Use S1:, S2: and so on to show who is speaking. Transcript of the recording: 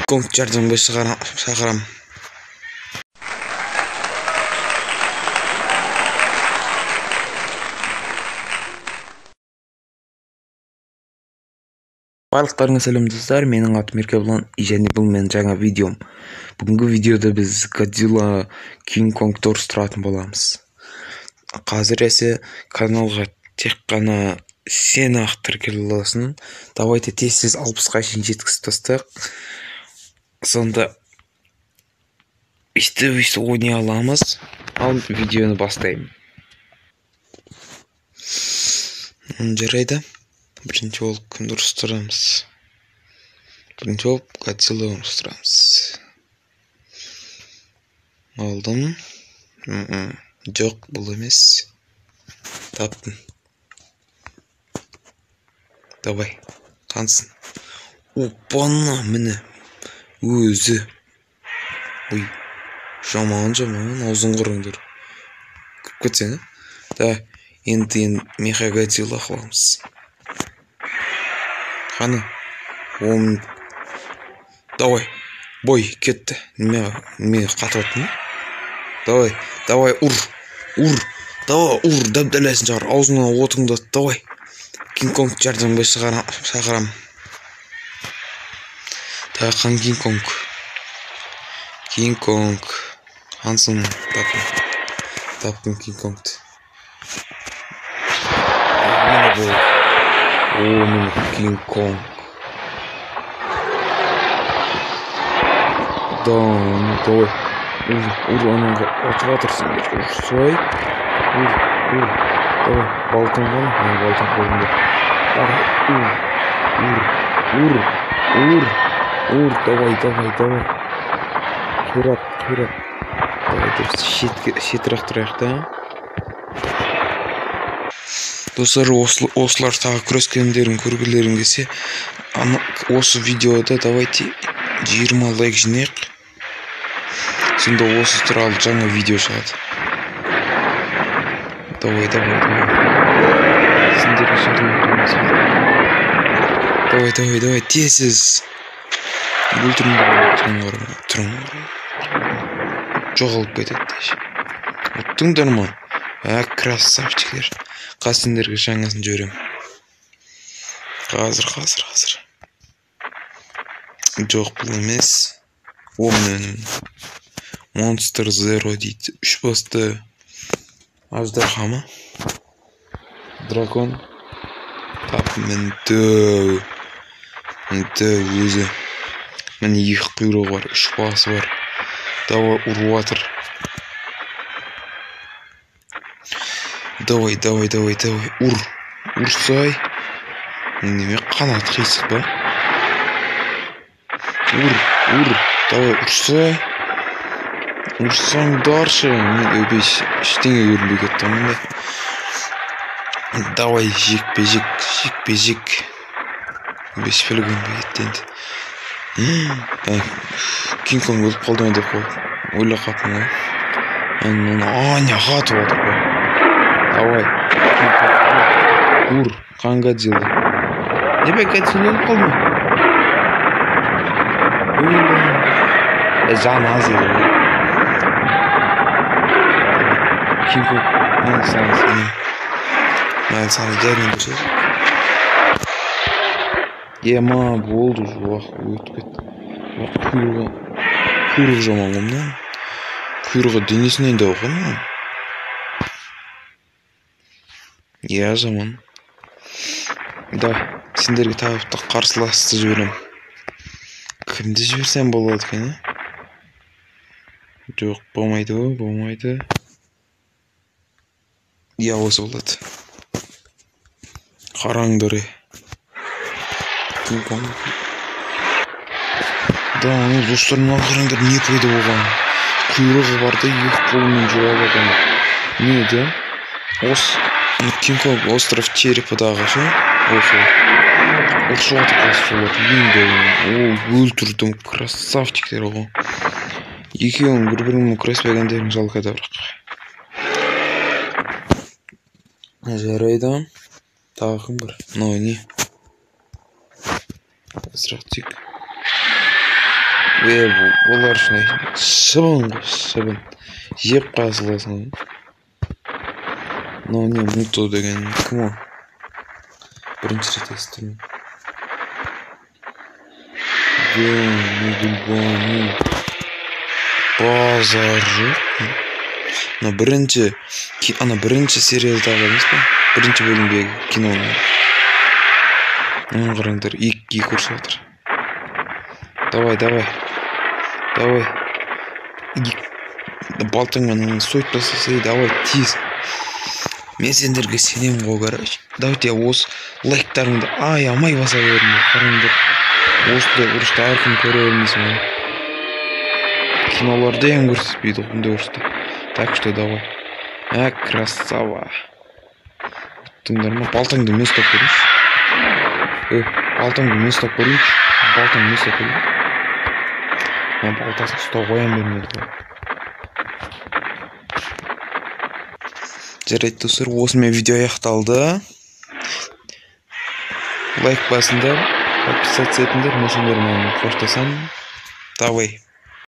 S1: Konk жардамга шақырам. Барлықтарыңа сәлем достар, менің атым Еркебұлан және бұл менің жаңа видеом. Бүгінгі видеода біз Godzilla King Kong тұрыстыратын боламыз. Қазір әсе каналға тек қана сен ақ тіркеле аласың. Давайте тез 60-ға шейін жеткізіп тастайық. Сонда өйстіп ойнай аламыз. Ал видеоны бастаймын. Жарайды. Бірінші болып кімді ұрыстырамыз? Бірінші болып Godzilla ұрыстырамыз. Алдым. Жоқ, бұл емес. Таптым. Давай, қансын. Опана, міне. Өзі. Ой, жаман, аузын құрыңдар. Күп кетсең, да, енді Меха Godzilla қыламыз. Қаны? Давай, бой, кетті. Неме қатып аттың? Давай, ұр. Давай, ұр, дәп-дәлесін шығар. Аузына отыңды, давай. King Kong жардамға шақырам. Таяқан King Kong. Қансын, таптым King Kong'ты. Мені бұл. Мені King Kong. Давай. Ур, анаңға атып атырсың. Ұрсай. Ур. Давай, балтын ғана. Балтын қолында. Ур. Давай. Қирап. Давай, шетірек тұрайық та. Достар, осылар тағы күрескендерін көргілерін келсе, осы видеода давайте 20 лайк жинайық. Сонда осы туралы жаңа видео шығады. Давай. Сендерге шақырмын. Давай, тезіз. Тұрың. Жоғалып кетеді. Оттыңдар ма? Красавчиктер. Қасындерге жаңасын жөрем. Қазір. Жоқ, бұл емес. Омен Monster Zero дейді. 3 басты аждарха ма? Дракон. Тап, мінді өзі. Міне 2 құйрығы бар, 3 басы бар. Давай, ұруатыр. Давай. Урсай. Неме қанат қисық ба? Ур. Давай, урсай. Урсаңдаршы. Мен өбеш іштеңе көрінбей кетті. Давай, жекпе-жек. Өбеш пілігін бе кетті. King Kong өліп қалды ма деп қой. Ойлап қапын. Не қатып отыр қой. Давай. Ур, қан Godzilla. Небе Godzilla өліп қалды ма? Жан аз еді. King Kong. Мен саны дәрмен көшер. Ема болды жоқ. Өтіп кетті. Құйрығы жаман ғымнан. Құйрығы денесінен де оқын. Жаман. Да, сендерге тағыпты қарсыласты жіберем. Кімді жіберсем болады екен? Жоқ, болмайды. Осы болады. Қараңдар. Да, достарымнан қараңдар, не пайда болған. Құйрығы барды, 2 қолымен жауап адам. Не де? King Kong остров черепадағы ше? Осы атып қасып олар. Өлтірдім, красавчиктер оғы. Екеуің бір-біріңнің күреспегендерің жалқайда бірақ. Жарайды. Тағы бір. Не? Azırak tük. Ve bunlar şыбын. Жеп қазыласың. Но не муто деген кім о? Бірінші рет естимін. Базары. Бірінші сериядағы емес пе? Бірінші бөлімдегі киноны. Қараңдар, екі көрсіп жатыр. Давай. Балтыңмен сойып тастасай, давай, тез. Мен сендерге сенемін ғой, короче. Давайте осы лайктарыңды аямай баса беріңдер. Қараңдар. Осындай ұрысты әркім көре бермейсің ғой. Киноларда ең көрсетпейді ондай ұрысты. Так что давай. Красава. Ұттыңдар ма? Балтаңды мен ұстап көрейінші. Балтаңды мен ұстап көрейінші. Мен балтасын ұстау қоям бермеді ғой. Жарайды достар, осымен видео аяқталды. Лайк басыңдар, подписаться етіңдер, мен сендермен қоштасамын. Давай.